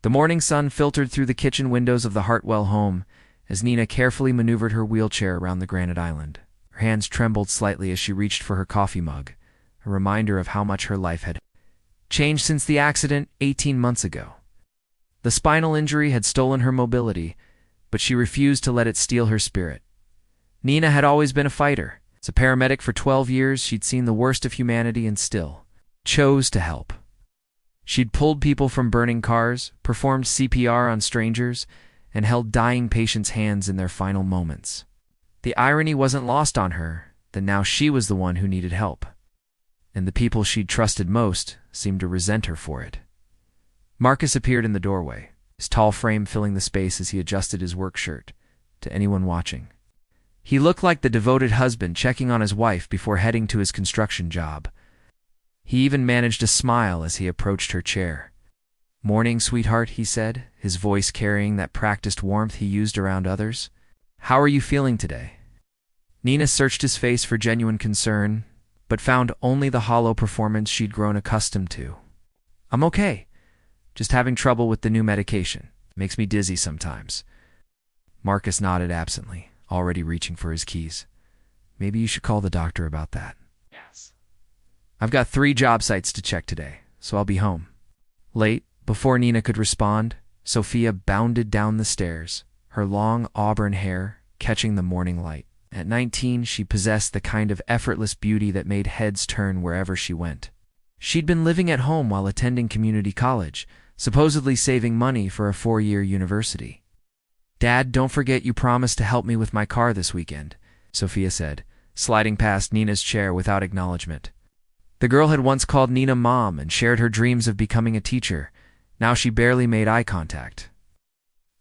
The morning sun filtered through the kitchen windows of the Hartwell home as Nina carefully maneuvered her wheelchair around the granite island. Her hands trembled slightly as she reached for her coffee mug, a reminder of how much her life had changed since the accident 18 months ago. The spinal injury had stolen her mobility, but she refused to let it steal her spirit. Nina had always been a fighter. As a paramedic for 12 years, she'd seen the worst of humanity and still chose to help. She'd pulled people from burning cars, performed CPR on strangers, and held dying patients' hands in their final moments. The irony wasn't lost on her that now she was the one who needed help, and the people she'd trusted most seemed to resent her for it. Marcus appeared in the doorway, his tall frame filling the space as he adjusted his work shirt. To anyone watching, he looked like the devoted husband checking on his wife before heading to his construction job. He even managed a smile as he approached her chair. "Morning, sweetheart," he said, his voice carrying that practiced warmth he used around others. "How are you feeling today?" Nina searched his face for genuine concern, but found only the hollow performance she'd grown accustomed to. "I'm okay. Just having trouble with the new medication. Makes me dizzy sometimes." Marcus nodded absently, already reaching for his keys. "Maybe you should call the doctor about that." "Yes. I've got 3 job sites to check today, so I'll be home." Late, before Nina could respond, Sophia bounded down the stairs, her long auburn hair catching the morning light. At 19, she possessed the kind of effortless beauty that made heads turn wherever she went. She'd been living at home while attending community college, supposedly saving money for a 4-year university. "Dad, don't forget you promised to help me with my car this weekend," Sophia said, sliding past Nina's chair without acknowledgement. The girl had once called Nina Mom and shared her dreams of becoming a teacher. Now she barely made eye contact.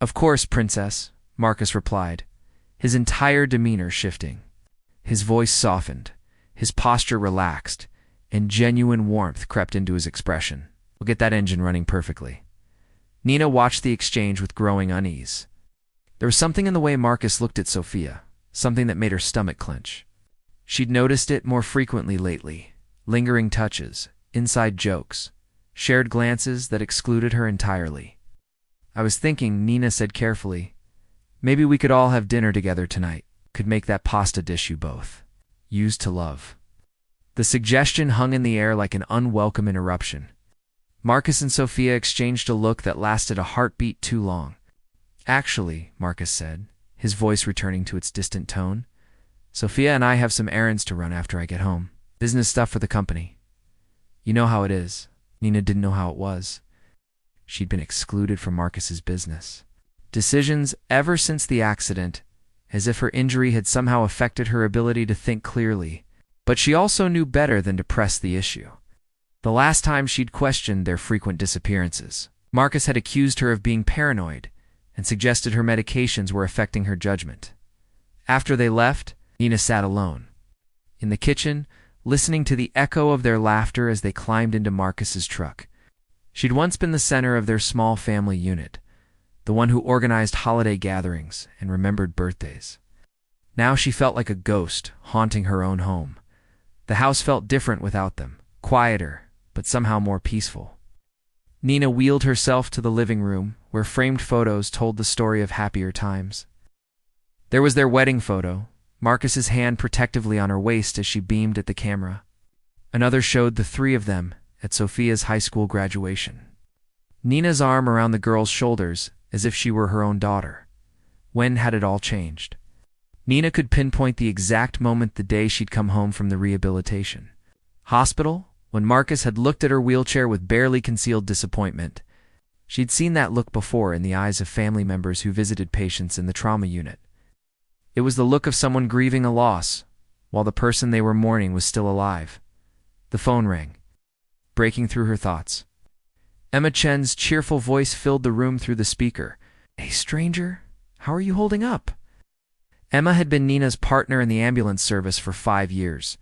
"Of course, Princess," Marcus replied, his entire demeanor shifting. His voice softened, his posture relaxed, and genuine warmth crept into his expression. "We'll get that engine running perfectly." Nina watched the exchange with growing unease. There was something in the way Marcus looked at Sophia, something that made her stomach clench. She'd noticed it more frequently lately. Lingering touches, inside jokes, shared glances that excluded her entirely. "I was thinking," Nina said carefully, "maybe we could all have dinner together tonight. Could make that pasta dish you both used to love." The suggestion hung in the air like an unwelcome interruption. Marcus and Sophia exchanged a look that lasted a heartbeat too long. "Actually," Marcus said, his voice returning to its distant tone, "Sophia and I have some errands to run after I get home. Business stuff for the company. You know how it is." Nina didn't know how it was. She'd been excluded from Marcus's business decisions ever since the accident, as if her injury had somehow affected her ability to think clearly. But she also knew better than to press the issue. The last time she'd questioned their frequent disappearances, Marcus had accused her of being paranoid and suggested her medications were affecting her judgment. After they left, Nina sat alone. In the kitchen, listening to the echo of their laughter as they climbed into Marcus's truck. She'd once been the center of their small family unit, the one who organized holiday gatherings and remembered birthdays. Now she felt like a ghost haunting her own home. The house felt different without them, quieter, but somehow more peaceful. Nina wheeled herself to the living room, where framed photos told the story of happier times. There was their wedding photo, Marcus's hand protectively on her waist as she beamed at the camera. Another showed the 3 of them at Sophia's high school graduation. Nina's arm around the girl's shoulders as if she were her own daughter. When had it all changed? Nina could pinpoint the exact moment the day she'd come home from the rehabilitation hospital, when Marcus had looked at her wheelchair with barely concealed disappointment. She'd seen that look before in the eyes of family members who visited patients in the trauma unit. It was the look of someone grieving a loss, while the person they were mourning was still alive. The phone rang, breaking through her thoughts. Emma Chen's cheerful voice filled the room through the speaker. "Hey, stranger, how are you holding up?" Emma had been Nina's partner in the ambulance service for 5 years.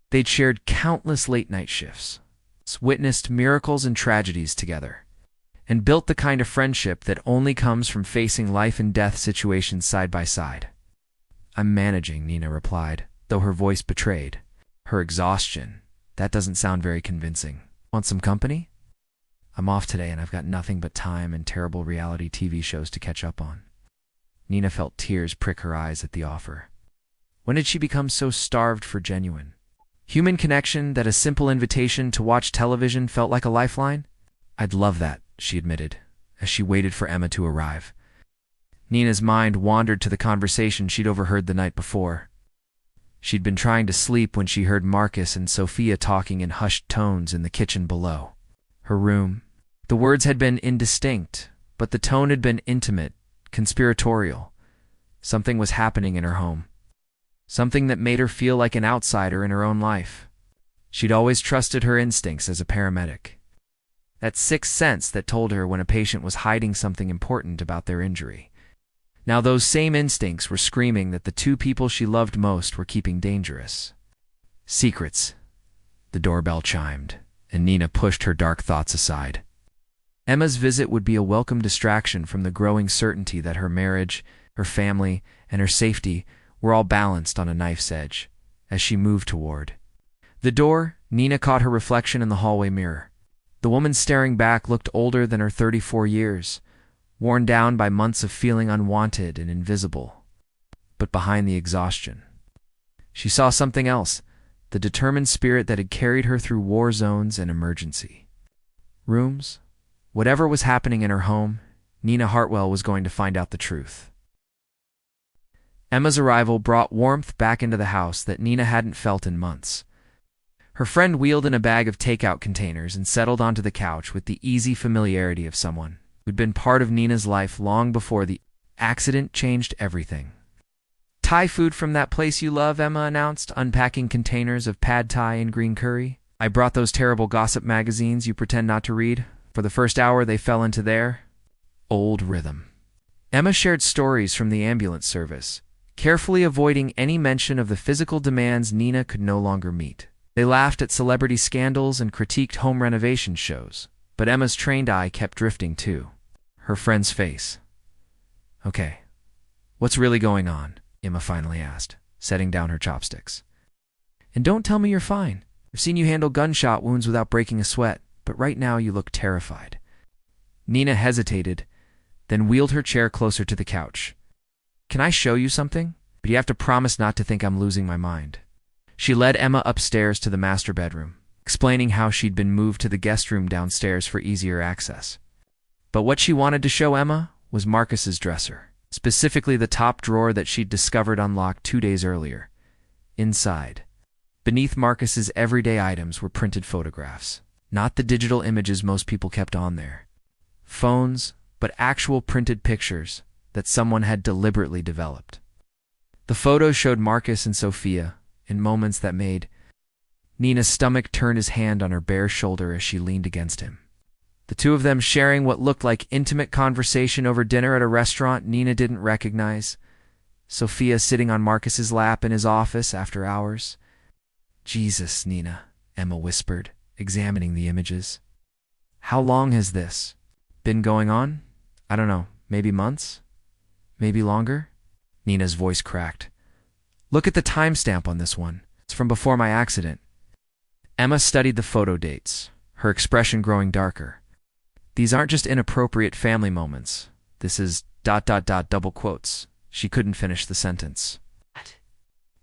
They'd shared countless late-night shifts, witnessed miracles and tragedies together, and built the kind of friendship that only comes from facing life-and-death situations side by side. "I'm managing," Nina replied, though her voice betrayed her exhaustion. "That doesn't sound very convincing. Want some company?" I'm off today and I've got nothing but time and terrible reality TV shows to catch up on. Nina felt tears prick her eyes at the offer. When did she become so starved for genuine human connection that a simple invitation to watch television felt like a lifeline? I'd love that, she admitted, as she waited for Emma to arrive. Nina's mind wandered to the conversation she'd overheard the night before. She'd been trying to sleep when she heard Marcus and Sophia talking in hushed tones in the kitchen below. Her room. The words had been indistinct, but the tone had been intimate, conspiratorial. Something was happening in her home. Something that made her feel like an outsider in her own life. She'd always trusted her instincts as a paramedic. That sixth sense that told her when a patient was hiding something important about their injury. Now those same instincts were screaming that the two people she loved most were keeping dangerous secrets. The doorbell chimed, and Nina pushed her dark thoughts aside. Emma's visit would be a welcome distraction from the growing certainty that her marriage, her family, and her safety were all balanced on a knife's edge. As she moved toward the door, Nina caught her reflection in the hallway mirror. The woman staring back looked older than her 34 years, worn down by months of feeling unwanted and invisible. But behind the exhaustion, she saw something else, the determined spirit that had carried her through war zones and emergency rooms. Whatever was happening in her home, Nina Hartwell was going to find out the truth. Emma's arrival brought warmth back into the house that Nina hadn't felt in months. Her friend wheeled in a bag of takeout containers and settled onto the couch with the easy familiarity of someone who'd been part of Nina's life long before the accident changed everything. Thai food from that place you love, Emma announced, unpacking containers of pad thai and green curry. I brought those terrible gossip magazines you pretend not to read. For the first hour, they fell into their old rhythm. Emma shared stories from the ambulance service, carefully avoiding any mention of the physical demands Nina could no longer meet. They laughed at celebrity scandals and critiqued home renovation shows, but Emma's trained eye kept drifting too. Her friend's face. Okay, what's really going on? Emma finally asked, setting down her chopsticks. And don't tell me you're fine. I've seen you handle gunshot wounds without breaking a sweat, but right now you look terrified. Nina hesitated, then wheeled her chair closer to the couch. Can I show you something? But you have to promise not to think I'm losing my mind. She led Emma upstairs to the master bedroom, explaining how she'd been moved to the guest room downstairs for easier access. But what she wanted to show Emma was Marcus's dresser, specifically the top drawer that she'd discovered unlocked 2 days earlier. Inside, beneath Marcus's everyday items were printed photographs, not the digital images most people kept on there. Phones, but actual printed pictures that someone had deliberately developed. The photos showed Marcus and Sophia in moments that made Nina's stomach turn his hand on her bare shoulder as she leaned against him. The two of them sharing what looked like intimate conversation over dinner at a restaurant Nina didn't recognize. Sophia sitting on Marcus's lap in his office after hours. Jesus, Nina, Emma whispered, examining the images. How long has this been going on? I don't know, maybe months? Maybe longer? Nina's voice cracked. Look at the timestamp on this one. It's from before my accident. Emma studied the photo dates, her expression growing darker. These aren't just inappropriate family moments. This is ... double quotes. She couldn't finish the sentence. What?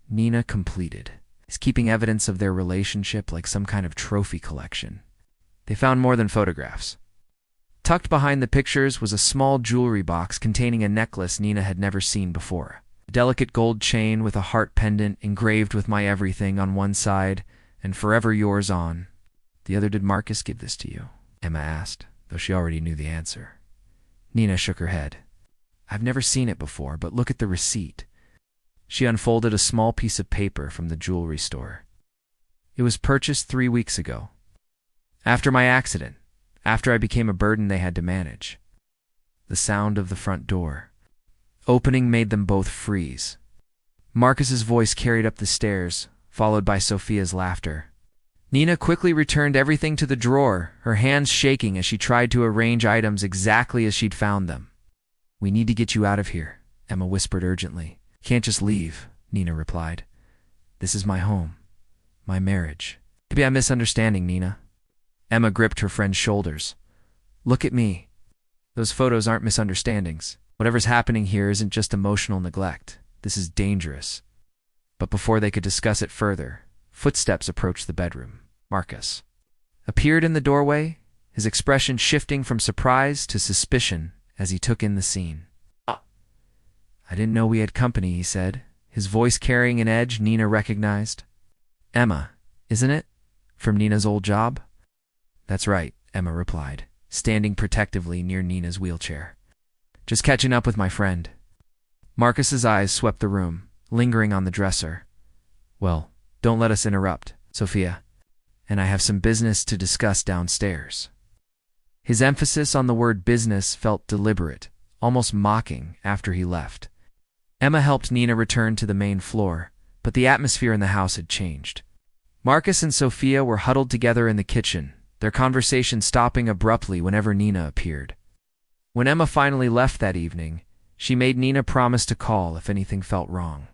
Nina completed. Is keeping evidence of their relationship like some kind of trophy collection. They found more than photographs. Tucked behind the pictures was a small jewelry box containing a necklace Nina had never seen before. A delicate gold chain with a heart pendant engraved with my everything on one side and forever yours on the other. Did Marcus give this to you? Emma asked, though she already knew the answer. Nina shook her head. I've never seen it before, but look at the receipt. She unfolded a small piece of paper from the jewelry store. It was purchased 3 weeks ago. After my accident. After I became a burden they had to manage. The sound of the front door opening made them both freeze. Marcus's voice carried up the stairs, followed by Sophia's laughter. Nina quickly returned everything to the drawer, her hands shaking as she tried to arrange items exactly as she'd found them. We need to get you out of here, Emma whispered urgently. Can't just leave, Nina replied. This is my home. My marriage. Maybe I'm misunderstanding, Nina. Emma gripped her friend's shoulders. Look at me. Those photos aren't misunderstandings. Whatever's happening here isn't just emotional neglect. This is dangerous. But before they could discuss it further, footsteps approached the bedroom. Marcus appeared in the doorway, his expression shifting from surprise to suspicion as he took in the scene. I didn't know we had company, he said, his voice carrying an edge Nina recognized. Emma, isn't it? From Nina's old job? That's right, Emma replied, standing protectively near Nina's wheelchair. Just catching up with my friend. Marcus's eyes swept the room, lingering on the dresser. Well, don't let us interrupt, Sophia, and I have some business to discuss downstairs. His emphasis on the word business felt deliberate, almost mocking after he left. Emma helped Nina return to the main floor, but the atmosphere in the house had changed. Marcus and Sophia were huddled together in the kitchen, their conversation stopping abruptly whenever Nina appeared. When Emma finally left that evening, she made Nina promise to call if anything felt wrong.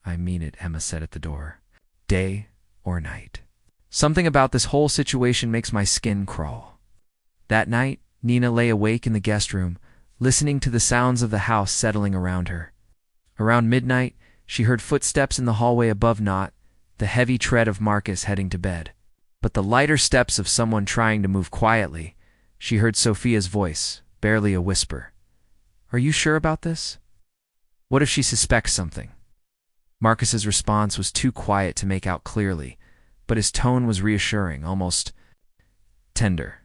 I mean it, Emma said at the door. Day or night. Something about this whole situation makes my skin crawl. That night, Nina lay awake in the guest room, listening to the sounds of the house settling around her. Around midnight, she heard footsteps in the hallway above, not the heavy tread of Marcus heading to bed, but the lighter steps of someone trying to move quietly. She heard Sophia's voice, barely a whisper. Are you sure about this? What if she suspects something? Marcus's response was too quiet to make out clearly, but his tone was reassuring, almost tender.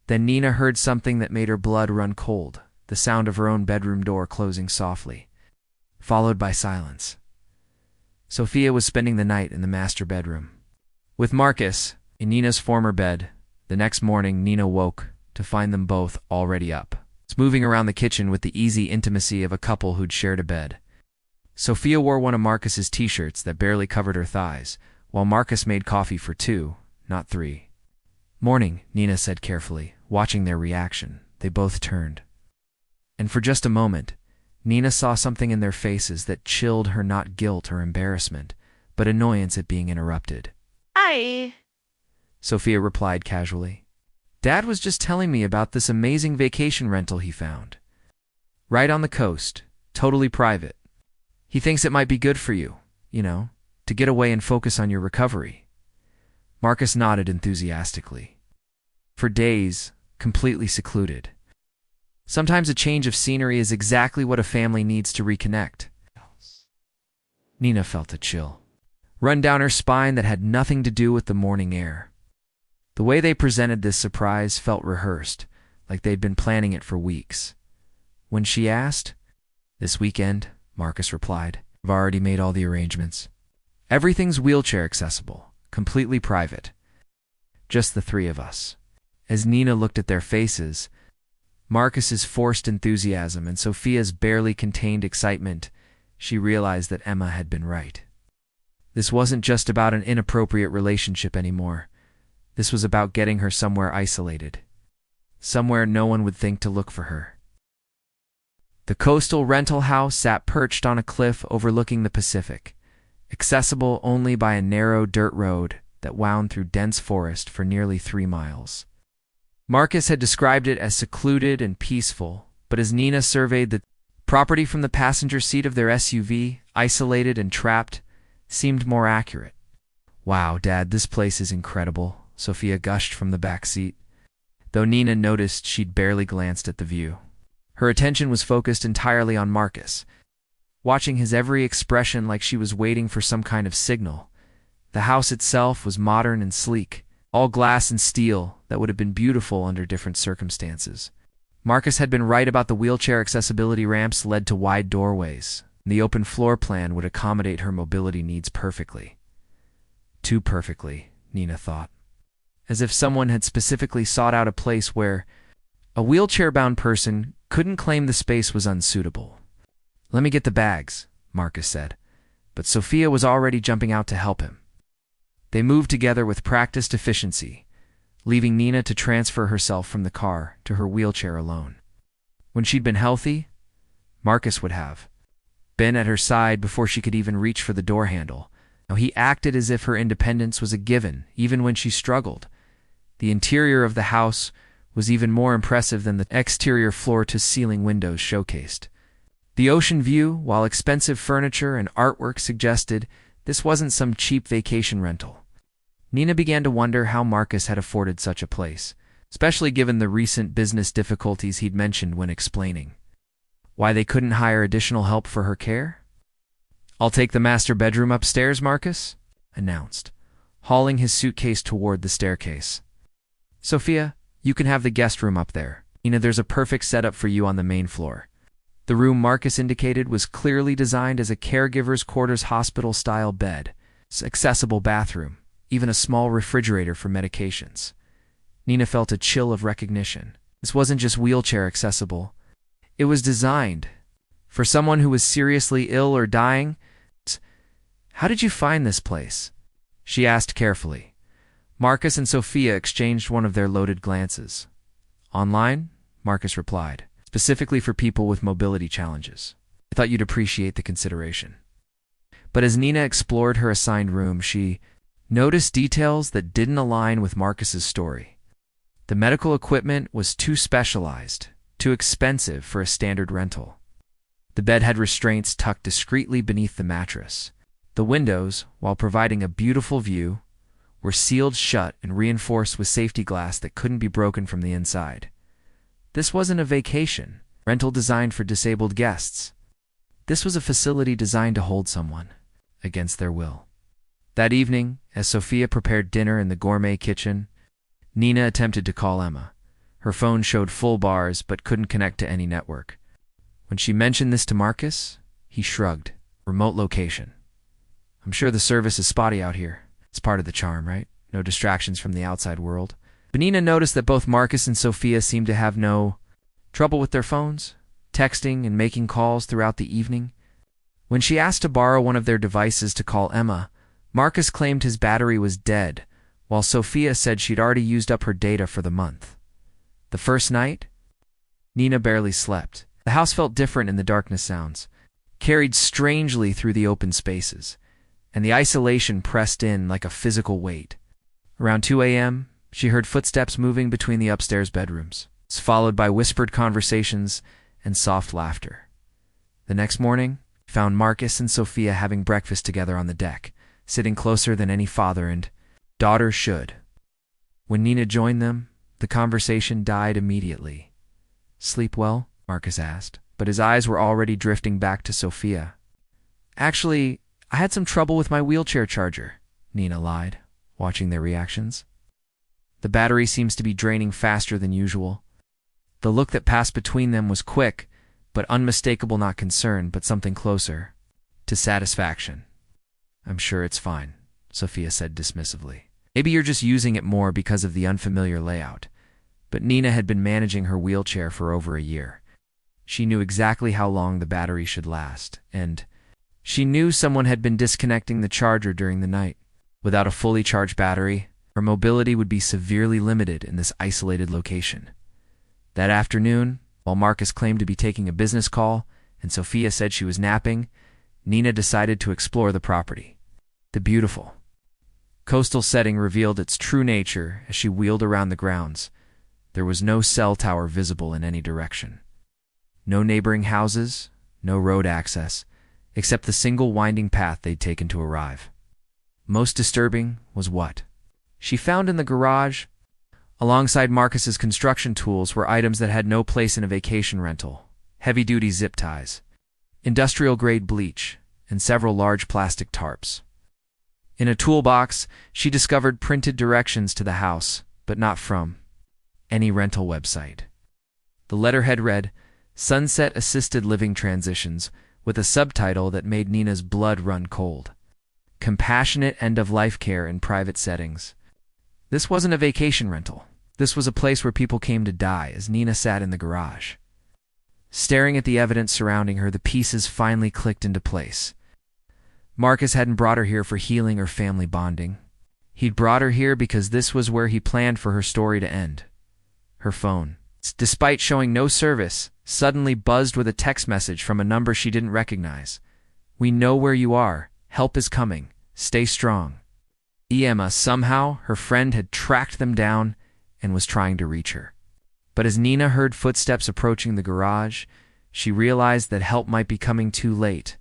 Then Nina heard something that made her blood run cold, the sound of her own bedroom door closing softly, followed by silence. Sophia was spending the night in the master bedroom with Marcus in Nina's former bed. The next morning, Nina woke to find them both already up, moving around the kitchen with the easy intimacy of a couple who'd shared a bed. Sophia wore one of Marcus's t-shirts that barely covered her thighs, while Marcus made coffee for 2, not 3. Morning, Nina said carefully, watching their reaction. They both turned. And for just a moment, Nina saw something in their faces that chilled her, not guilt or embarrassment, but annoyance at being interrupted. Hi, Sophia replied casually. Dad was just telling me about this amazing vacation rental he found. Right on the coast, totally private. He thinks it might be good for you, to get away and focus on your recovery. Marcus nodded enthusiastically. For days, completely secluded. Sometimes a change of scenery is exactly what a family needs to reconnect. Nina felt a chill run down her spine that had nothing to do with the morning air. The way they presented this surprise felt rehearsed, like they'd been planning it for weeks. When she asked, "This weekend," Marcus replied, "I've already made all the arrangements. Everything's wheelchair accessible, completely private. Just the 3 of us." As Nina looked at their faces, Marcus's forced enthusiasm and Sophia's barely contained excitement, she realized that Emma had been right. This wasn't just about an inappropriate relationship anymore. This was about getting her somewhere isolated, somewhere no one would think to look for her. The coastal rental house sat perched on a cliff overlooking the Pacific, accessible only by a narrow dirt road that wound through dense forest for nearly 3 miles. Marcus had described it as secluded and peaceful, but as Nina surveyed the property from the passenger seat of their SUV, isolated and trapped, seemed more accurate. Wow, Dad, this place is incredible, Sophia gushed from the back seat, though Nina noticed she'd barely glanced at the view. Her attention was focused entirely on Marcus, watching his every expression like she was waiting for some kind of signal. The house itself was modern and sleek, all glass and steel that would have been beautiful under different circumstances. Marcus had been right about the wheelchair accessibility ramps led to wide doorways. The open floor plan would accommodate her mobility needs perfectly. Too perfectly, Nina thought. As if someone had specifically sought out a place where a wheelchair-bound person couldn't claim the space was unsuitable. "Let me get the bags," Marcus said, but Sophia was already jumping out to help him. They moved together with practiced efficiency, leaving Nina to transfer herself from the car to her wheelchair alone. When she'd been healthy, Marcus would have been at her side before she could even reach for the door handle. Now he acted as if her independence was a given, even when she struggled. The interior of the house was even more impressive than the exterior floor-to-ceiling windows showcased. The ocean view, while expensive furniture and artwork suggested this wasn't some cheap vacation rental. Nina began to wonder how Marcus had afforded such a place, especially given the recent business difficulties he'd mentioned when explaining why they couldn't hire additional help for her care. "I'll take the master bedroom upstairs, Marcus," announced, hauling his suitcase toward the staircase. "Sophia, you can have the guest room up there. Nina, there's a perfect setup for you on the main floor." The room Marcus indicated was clearly designed as a caregiver's quarters hospital-style bed, accessible bathroom, even a small refrigerator for medications. Nina felt a chill of recognition. This wasn't just wheelchair accessible. It was designed for someone who was seriously ill or dying. "How did you find this place?" she asked carefully. Marcus and Sophia exchanged one of their loaded glances. "Online," Marcus replied, "specifically for people with mobility challenges. I thought you'd appreciate the consideration." But as Nina explored her assigned room, she noticed details that didn't align with Marcus's story. The medical equipment was too specialized, too expensive for a standard rental. The bed had restraints tucked discreetly beneath the mattress. The windows, while providing a beautiful view, were sealed shut and reinforced with safety glass that couldn't be broken from the inside. This wasn't a vacation rental designed for disabled guests. This was a facility designed to hold someone against their will. That evening, as Sophia prepared dinner in the gourmet kitchen, Nina attempted to call Emma. Her phone showed full bars but couldn't connect to any network. When she mentioned this to Marcus, he shrugged. "Remote location. I'm sure the service is spotty out here. It's part of the charm, right? No distractions from the outside world." But Nina noticed that both Marcus and Sophia seemed to have no trouble with their phones, texting and making calls throughout the evening. When she asked to borrow one of their devices to call Emma, Marcus claimed his battery was dead, while Sophia said she'd already used up her data for the month. The first night, Nina barely slept. The house felt different in the darkness. Sounds carried strangely through the open spaces, and the isolation pressed in like a physical weight. Around 2 a.m., she heard footsteps moving between the upstairs bedrooms, followed by whispered conversations and soft laughter. The next morning, found Marcus and Sophia having breakfast together on the deck, sitting closer than any father and daughter should. When Nina joined them, the conversation died immediately. "Sleep well?" Marcus asked, but his eyes were already drifting back to Sophia. "Actually, I had some trouble with my wheelchair charger," Nina lied, watching their reactions. "The battery seems to be draining faster than usual." The look that passed between them was quick, but unmistakable, not concern, but something closer to satisfaction. "I'm sure it's fine," Sophia said dismissively. "Maybe you're just using it more because of the unfamiliar layout." But Nina had been managing her wheelchair for over a year. She knew exactly how long the battery should last, and she knew someone had been disconnecting the charger during the night. Without a fully charged battery, her mobility would be severely limited in this isolated location. That afternoon, while Marcus claimed to be taking a business call and Sophia said she was napping, Nina decided to explore the property. The beautiful coastal setting revealed its true nature as she wheeled around the grounds. There was no cell tower visible in any direction. No neighboring houses, no road access, except the single winding path they'd taken to arrive. Most disturbing was what she found in the garage. Alongside Marcus's construction tools were items that had no place in a vacation rental: heavy-duty zip ties, industrial-grade bleach, and several large plastic tarps. In a toolbox, she discovered printed directions to the house, but not from any rental website. The letterhead read, "Sunset Assisted Living Transitions," with a subtitle that made Nina's blood run cold. "Compassionate end-of-life care in private settings." This wasn't a vacation rental. This was a place where people came to die. As Nina sat in the garage, staring at the evidence surrounding her, the pieces finally clicked into place. Marcus hadn't brought her here for healing or family bonding. He'd brought her here because this was where he planned for her story to end. Her phone, despite showing no service, suddenly buzzed with a text message from a number she didn't recognize. "We know where you are. Help is coming. Stay strong." Emma, somehow, her friend had tracked them down and was trying to reach her. But as Nina heard footsteps approaching the garage, she realized that help might be coming too late.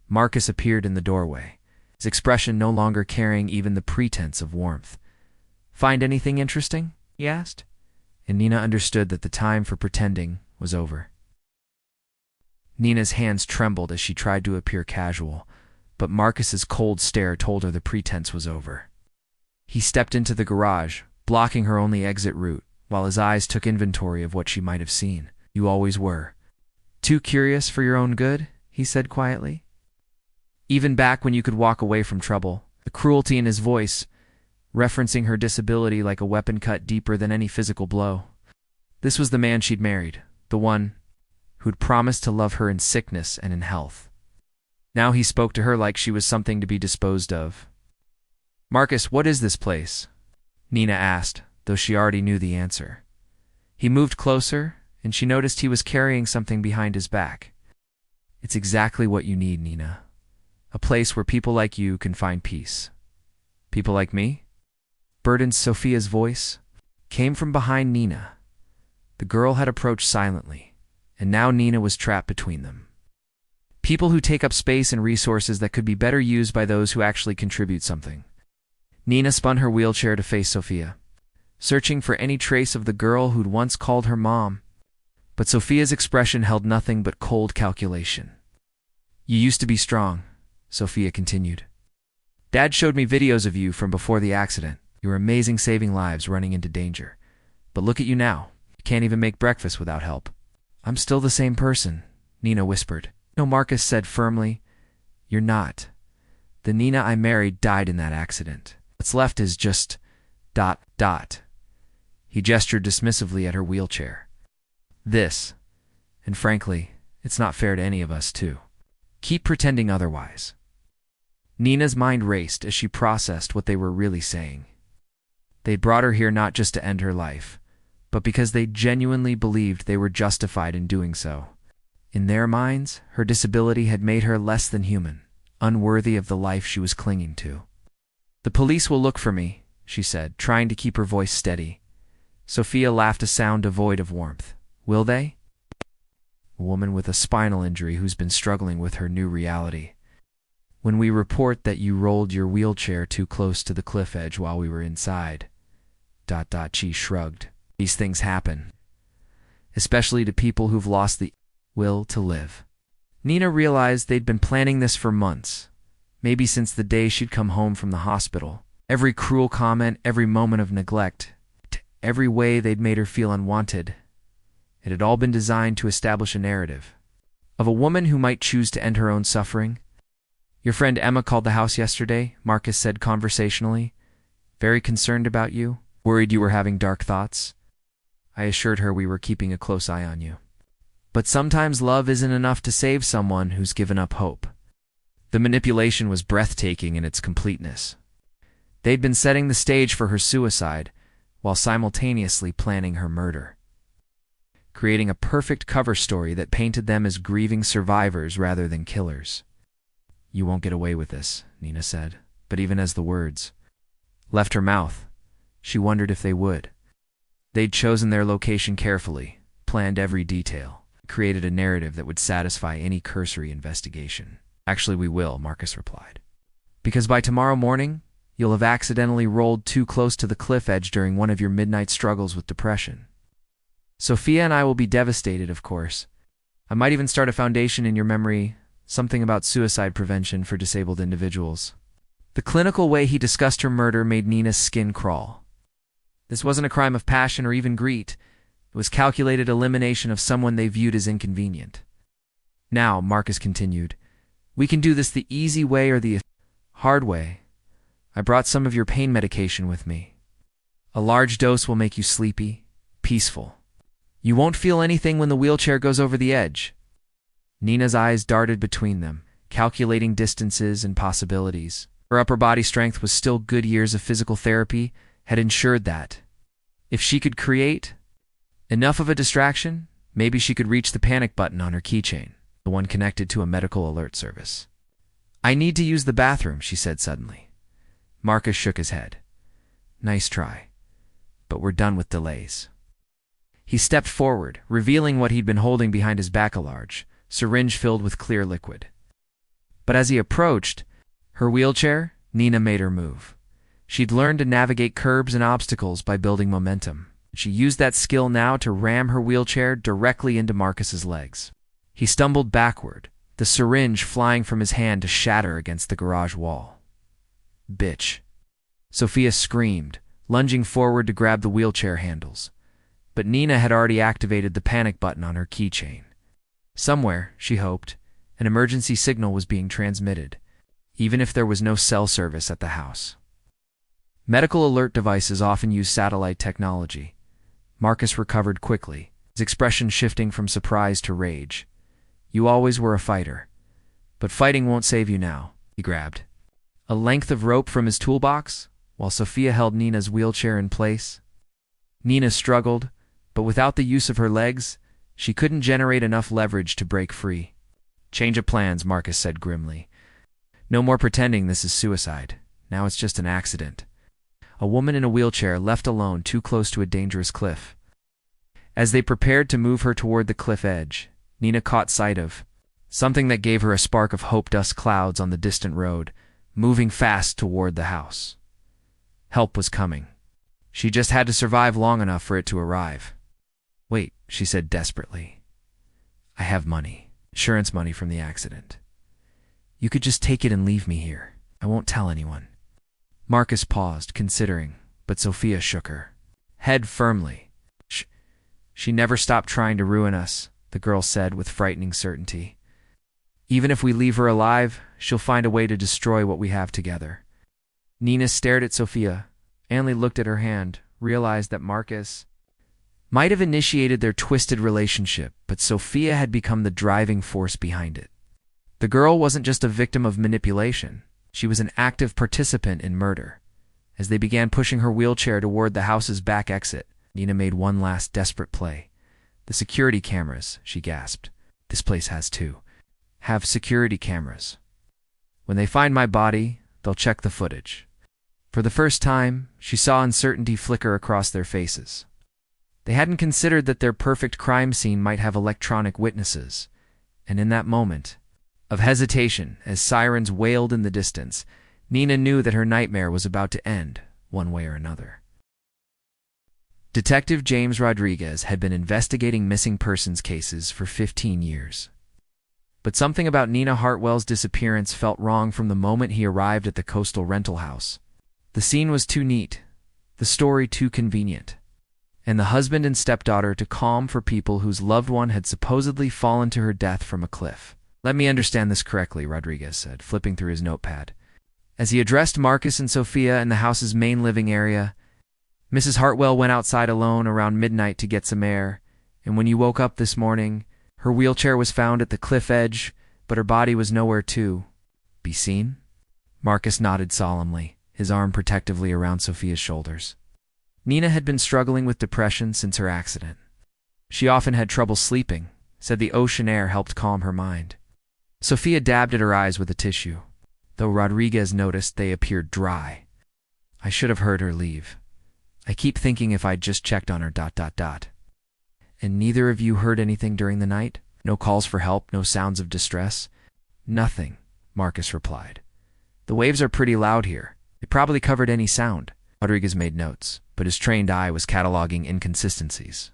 Marcus appeared in the doorway, his expression no longer carrying even the pretense of warmth. "Find anything interesting?" he asked, and Nina understood that the time for pretending was over. Nina's hands trembled as she tried to appear casual, but Marcus's cold stare told her the pretense was over. He stepped into the garage, blocking her only exit route, while his eyes took inventory of what she might have seen. "You always were. Too curious for your own good," he said quietly. Even back when you could walk away from trouble, the cruelty in his voice, referencing her disability like a weapon cut deeper than any physical blow. This was the man she'd married, the one who'd promised to love her in sickness and in health. Now he spoke to her like she was something to be disposed of. "Marcus, what is this place?" Nina asked, though she already knew the answer. He moved closer, and she noticed he was carrying something behind his back. "It's exactly what you need, Nina. A place where people like you can find peace." "People like me?" Burdened Sophia's voice came from behind Nina. The girl had approached silently, and now Nina was trapped between them. "People who take up space and resources that could be better used by those who actually contribute something." Nina spun her wheelchair to face Sophia, searching for any trace of the girl who'd once called her mom. But Sophia's expression held nothing but cold calculation. "You used to be strong," Sophia continued. "Dad showed me videos of you from before the accident. You were amazing, saving lives, running into danger. But look at you now. You can't even make breakfast without help." "I'm still the same person," Nina whispered. "No," Marcus said firmly. "You're not. The Nina I married died in that accident. What's left is just ... He gestured dismissively at her wheelchair. "This. And frankly, it's not fair to any of us, too. Keep pretending otherwise." Nina's mind raced as she processed what they were really saying. They'd brought her here not just to end her life, but because they genuinely believed they were justified in doing so. In their minds, her disability had made her less than human, unworthy of the life she was clinging to. "The police will look for me," she said, trying to keep her voice steady. Sophia laughed, a sound devoid of warmth. "Will they?" A woman with a spinal injury who's been struggling with her new reality. "When we report that you rolled your wheelchair too close to the cliff edge while we were inside." She shrugged. "These things happen, especially to people who've lost the will to live." Nina realized they'd been planning this for months, maybe since the day she'd come home from the hospital. Every cruel comment, every moment of neglect, every way they'd made her feel unwanted. It had all been designed to establish a narrative of a woman who might choose to end her own suffering. "Your friend Emma called the house yesterday," Marcus said conversationally. "Very concerned about you, worried you were having dark thoughts. I assured her we were keeping a close eye on you. But sometimes love isn't enough to save someone who's given up hope." The manipulation was breathtaking in its completeness. They'd been setting the stage for her suicide, while simultaneously planning her murder, creating a perfect cover story that painted them as grieving survivors rather than killers. "You won't get away with this," Nina said, but even as the words left her mouth, she wondered if they would. They'd chosen their location carefully, planned every detail, created a narrative that would satisfy any cursory investigation. "Actually, we will," Marcus replied. "Because by tomorrow morning, you'll have accidentally rolled too close to the cliff edge during one of your midnight struggles with depression. Sophia and I will be devastated, of course. I might even start a foundation in your memory, something about suicide prevention for disabled individuals." The clinical way he discussed her murder made Nina's skin crawl. This wasn't a crime of passion or even greed. It was calculated elimination of someone they viewed as inconvenient. "Now," Marcus continued, "we can do this the easy way or the hard way. I brought some of your pain medication with me. A large dose will make you sleepy, peaceful. You won't feel anything when the wheelchair goes over the edge." Nina's eyes darted between them, calculating distances and possibilities. Her upper body strength was still good. Years of physical therapy had ensured that if she could create enough of a distraction, maybe she could reach the panic button on her keychain, the one connected to a medical alert service. "I need to use the bathroom," she said suddenly. Marcus shook his head. "Nice try, but we're done with delays." He stepped forward, revealing what he'd been holding behind his back, a large syringe filled with clear liquid. But as he approached her wheelchair, Nina made her move. She'd learned to navigate curbs and obstacles by building momentum. She used that skill now to ram her wheelchair directly into Marcus's legs. He stumbled backward, the syringe flying from his hand to shatter against the garage wall. "Bitch." Sophia screamed, lunging forward to grab the wheelchair handles. But Nina had already activated the panic button on her keychain. Somewhere, she hoped, an emergency signal was being transmitted, even if there was no cell service at the house. Medical alert devices often use satellite technology. Marcus recovered quickly, his expression shifting from surprise to rage. "You always were a fighter. But fighting won't save you now," he grabbed a length of rope from his toolbox, while Sophia held Nina's wheelchair in place. Nina struggled, but without the use of her legs, she couldn't generate enough leverage to break free. "Change of plans," Marcus said grimly. "No more pretending this is suicide. Now it's just an accident. A woman in a wheelchair left alone too close to a dangerous cliff." As they prepared to move her toward the cliff edge, Nina caught sight of something that gave her a spark of hope: dust clouds on the distant road, moving fast toward the house. Help was coming. She just had to survive long enough for it to arrive. "Wait," she said desperately. "I have money. Insurance money from the accident. You could just take it and leave me here. I won't tell anyone." Marcus paused, considering, but Sophia shook her head firmly. She never stopped trying to ruin us," the girl said with frightening certainty. "Even if we leave her alive, she'll find a way to destroy what we have together." Nina stared at Sophia. Anley looked at her hand, realized that Marcus might have initiated their twisted relationship, but Sophia had become the driving force behind it. The girl wasn't just a victim of manipulation. She was an active participant in murder. As they began pushing her wheelchair toward the house's back exit, Nina made one last desperate play. "The security cameras," she gasped. "This place has two. Have security cameras. When they find my body, they'll check the footage." For the first time, she saw uncertainty flicker across their faces. They hadn't considered that their perfect crime scene might have electronic witnesses. And in that moment of hesitation, as sirens wailed in the distance, Nina knew that her nightmare was about to end, one way or another. Detective James Rodriguez had been investigating missing persons cases for 15 years. But something about Nina Hartwell's disappearance felt wrong from the moment he arrived at the coastal rental house. The scene was too neat, the story too convenient, and the husband and stepdaughter too calm for people whose loved one had supposedly fallen to her death from a cliff. "Let me understand this correctly," Rodriguez said, flipping through his notepad. As he addressed Marcus and Sophia in the house's main living area, "Mrs. Hartwell went outside alone around midnight to get some air, and when you woke up this morning, her wheelchair was found at the cliff edge, but her body was nowhere to be seen?" Marcus nodded solemnly, his arm protectively around Sophia's shoulders. Nina had been struggling with depression since her accident. She often had trouble sleeping, said the ocean air helped calm her mind. Sophia dabbed at her eyes with a tissue, though Rodriguez noticed they appeared dry. "I should have heard her leave. I keep thinking if I'd just checked on her ... "And neither of you heard anything during the night? No calls for help, no sounds of distress?" "Nothing," Marcus replied. "The waves are pretty loud here. They probably covered any sound." Rodriguez made notes, but his trained eye was cataloging inconsistencies.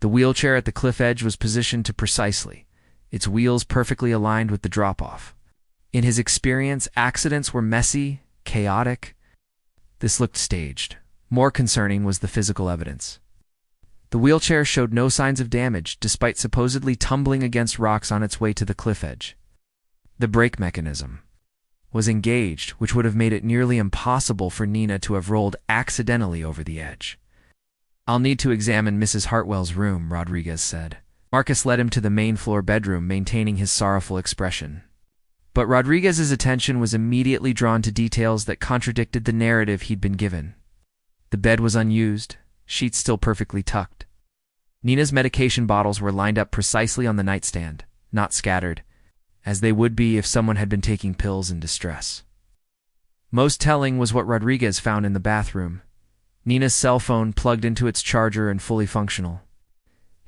The wheelchair at the cliff edge was positioned to precisely, its wheels perfectly aligned with the drop-off. In his experience, accidents were messy, chaotic. This looked staged. More concerning was the physical evidence. The wheelchair showed no signs of damage, despite supposedly tumbling against rocks on its way to the cliff edge. The brake mechanism was engaged, which would have made it nearly impossible for Nina to have rolled accidentally over the edge. "I'll need to examine Mrs. Hartwell's room," Rodriguez said. Marcus led him to the main floor bedroom, maintaining his sorrowful expression. But Rodriguez's attention was immediately drawn to details that contradicted the narrative he'd been given. The bed was unused, sheets still perfectly tucked. Nina's medication bottles were lined up precisely on the nightstand, not scattered, as they would be if someone had been taking pills in distress. Most telling was what Rodriguez found in the bathroom. Nina's cell phone plugged into its charger and fully functional.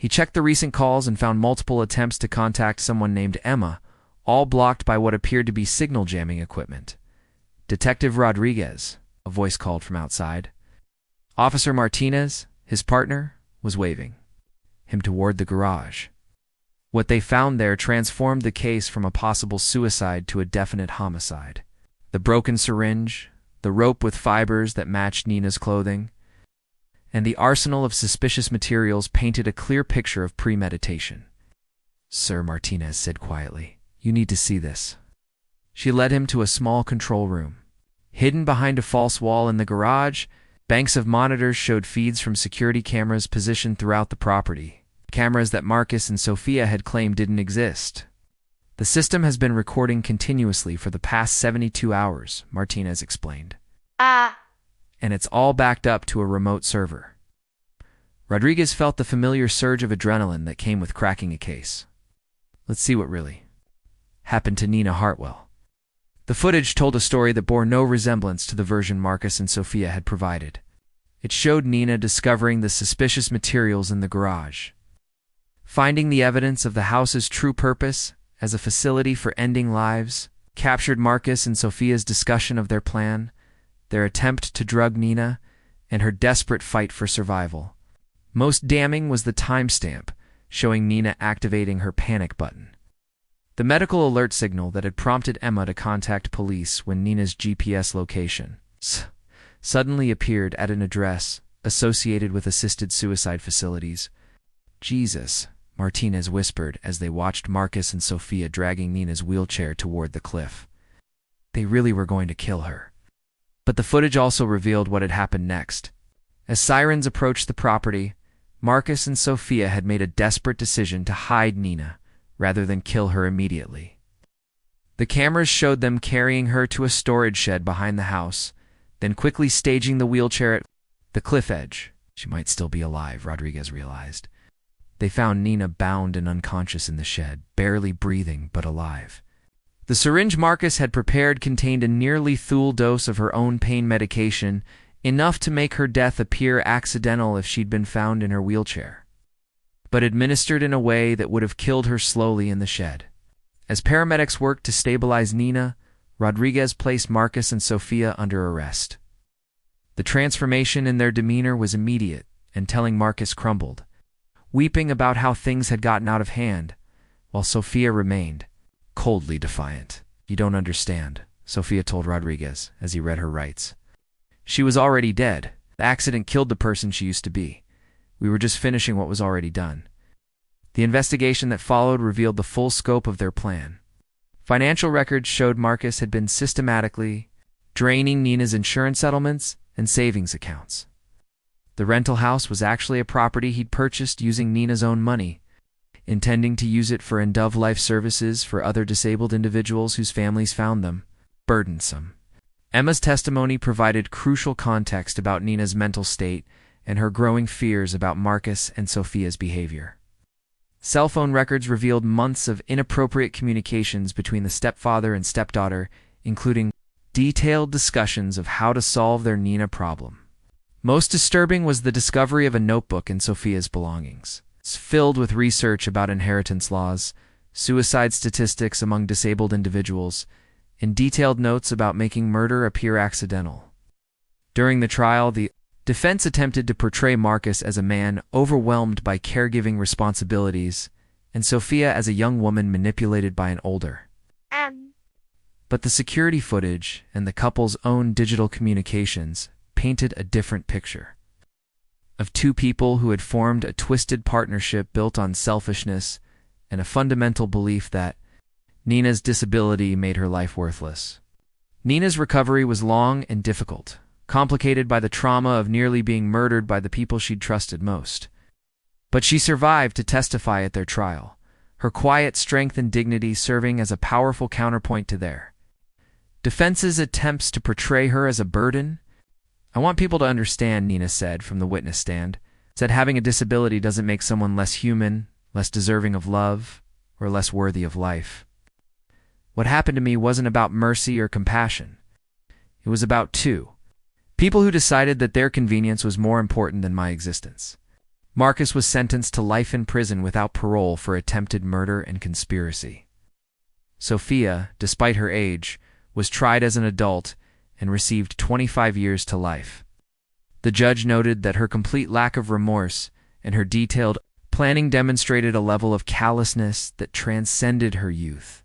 He checked the recent calls and found multiple attempts to contact someone named Emma, all blocked by what appeared to be signal jamming equipment. "Detective Rodriguez," a voice called from outside. Officer Martinez, his partner, was waving him toward the garage. What they found there transformed the case from a possible suicide to a definite homicide. The broken syringe, the rope with fibers that matched Nina's clothing, and the arsenal of suspicious materials painted a clear picture of premeditation. "Sir," Martinez said quietly, "you need to see this." She led him to a small control room. Hidden behind a false wall in the garage, banks of monitors showed feeds from security cameras positioned throughout the property, cameras that Marcus and Sophia had claimed didn't exist. "The system has been recording continuously for the past 72 hours, Martinez explained. And it's all backed up to a remote server. Rodriguez felt the familiar surge of adrenaline that came with cracking a case. Let's see what really happened to Nina Hartwell. The footage told a story that bore no resemblance to the version Marcus and Sophia had provided. It showed Nina discovering the suspicious materials in the garage, finding the evidence of the house's true purpose as a facility for ending lives, captured Marcus and Sophia's discussion of their plan, their attempt to drug Nina, and her desperate fight for survival. Most damning was the timestamp, showing Nina activating her panic button. The medical alert signal that had prompted Emma to contact police when Nina's GPS location suddenly appeared at an address associated with assisted suicide facilities. "Jesus," Martinez whispered as they watched Marcus and Sophia dragging Nina's wheelchair toward the cliff. They really were going to kill her. But the footage also revealed what had happened next. As sirens approached the property, Marcus and Sophia had made a desperate decision to hide Nina rather than kill her immediately. The cameras showed them carrying her to a storage shed behind the house, then quickly staging the wheelchair at the cliff edge. She might still be alive, Rodriguez realized. They found Nina bound and unconscious in the shed, barely breathing but alive. The syringe Marcus had prepared contained a near-lethal dose of her own pain medication, enough to make her death appear accidental if she'd been found in her wheelchair, but administered in a way that would have killed her slowly in the shed. As paramedics worked to stabilize Nina, Rodriguez placed Marcus and Sophia under arrest. The transformation in their demeanor was immediate, and telling Marcus crumbled, weeping about how things had gotten out of hand, while Sophia remained coldly defiant. "You don't understand," Sophia told Rodriguez as he read her rights. "She was already dead. The accident killed the person she used to be. We were just finishing what was already done." The investigation that followed revealed the full scope of their plan. Financial records showed Marcus had been systematically draining Nina's insurance settlements and savings accounts. The rental house was actually a property he'd purchased using Nina's own money, intending to use it for end-of-life services for other disabled individuals whose families found them burdensome. Emma's testimony provided crucial context about Nina's mental state and her growing fears about Marcus and Sophia's behavior. Cell phone records revealed months of inappropriate communications between the stepfather and stepdaughter, including detailed discussions of how to solve their Nina problem. Most disturbing was the discovery of a notebook in Sophia's belongings. It's filled with research about inheritance laws, suicide statistics among disabled individuals, and detailed notes about making murder appear accidental. During the trial, the defense attempted to portray Marcus as a man overwhelmed by caregiving responsibilities, and Sophia as a young woman manipulated by an older. But the security footage and the couple's own digital communications painted a different picture. Of two people who had formed a twisted partnership built on selfishness and a fundamental belief that Nina's disability made her life worthless. Nina's recovery was long and difficult, complicated by the trauma of nearly being murdered by the people she'd trusted most. But she survived to testify at their trial, her quiet strength and dignity serving as a powerful counterpoint to their defense's attempts to portray her as a burden. "I want people to understand," Nina said from the witness stand, said having a disability doesn't make someone less human, less deserving of love, or less worthy of life. What happened to me wasn't about mercy or compassion. It was about two people who decided that their convenience was more important than my existence. Marcus was sentenced to life in prison without parole for attempted murder and conspiracy. Sophia, despite her age, was tried as an adult and received 25 years to life. The judge noted that her complete lack of remorse and her detailed planning demonstrated a level of callousness that transcended her youth.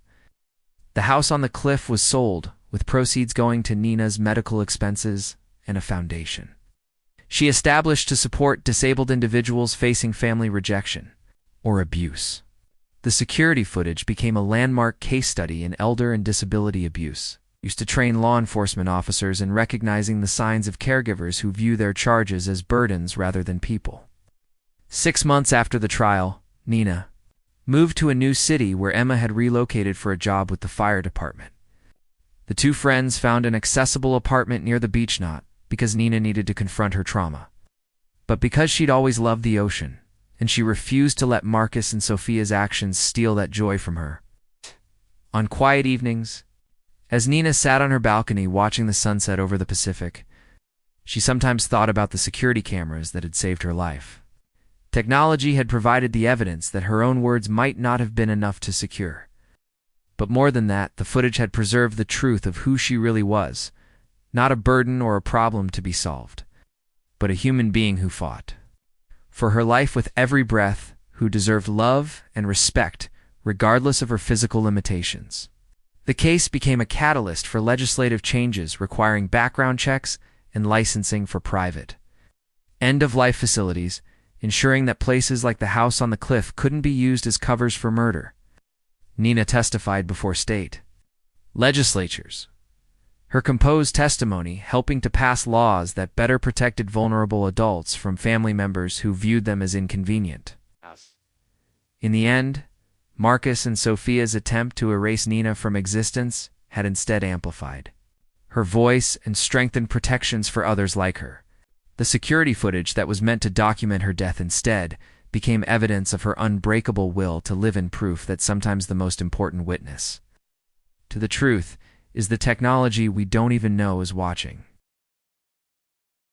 The house on the cliff was sold, with proceeds going to Nina's medical expenses and a foundation she established to support disabled individuals facing family rejection or abuse. The security footage became a landmark case study in elder and disability abuse, used to train law enforcement officers in recognizing the signs of caregivers who view their charges as burdens rather than people. 6 months after the trial, Nina moved to a new city where Emma had relocated for a job with the fire department. The two friends found an accessible apartment near the beach, not because Nina needed to confront her trauma, but because she'd always loved the ocean, and she refused to let Marcus and Sophia's actions steal that joy from her. On quiet evenings, as Nina sat on her balcony watching the sunset over the Pacific, she sometimes thought about the security cameras that had saved her life. Technology had provided the evidence that her own words might not have been enough to secure. But more than that, the footage had preserved the truth of who she really was, not a burden or a problem to be solved, but a human being who fought for her life with every breath, who deserved love and respect regardless of her physical limitations. The case became a catalyst for legislative changes requiring background checks and licensing for private end-of-life facilities, ensuring that places like the house on the cliff couldn't be used as covers for murder. Nina testified before state legislatures, her composed testimony helping to pass laws that better protected vulnerable adults from family members who viewed them as inconvenient. In the end, Marcus and Sophia's attempt to erase Nina from existence had instead amplified her voice and strengthened protections for others like her. The security footage that was meant to document her death instead became evidence of her unbreakable will to live in proof that sometimes the most important witness to the truth is the technology we don't even know is watching.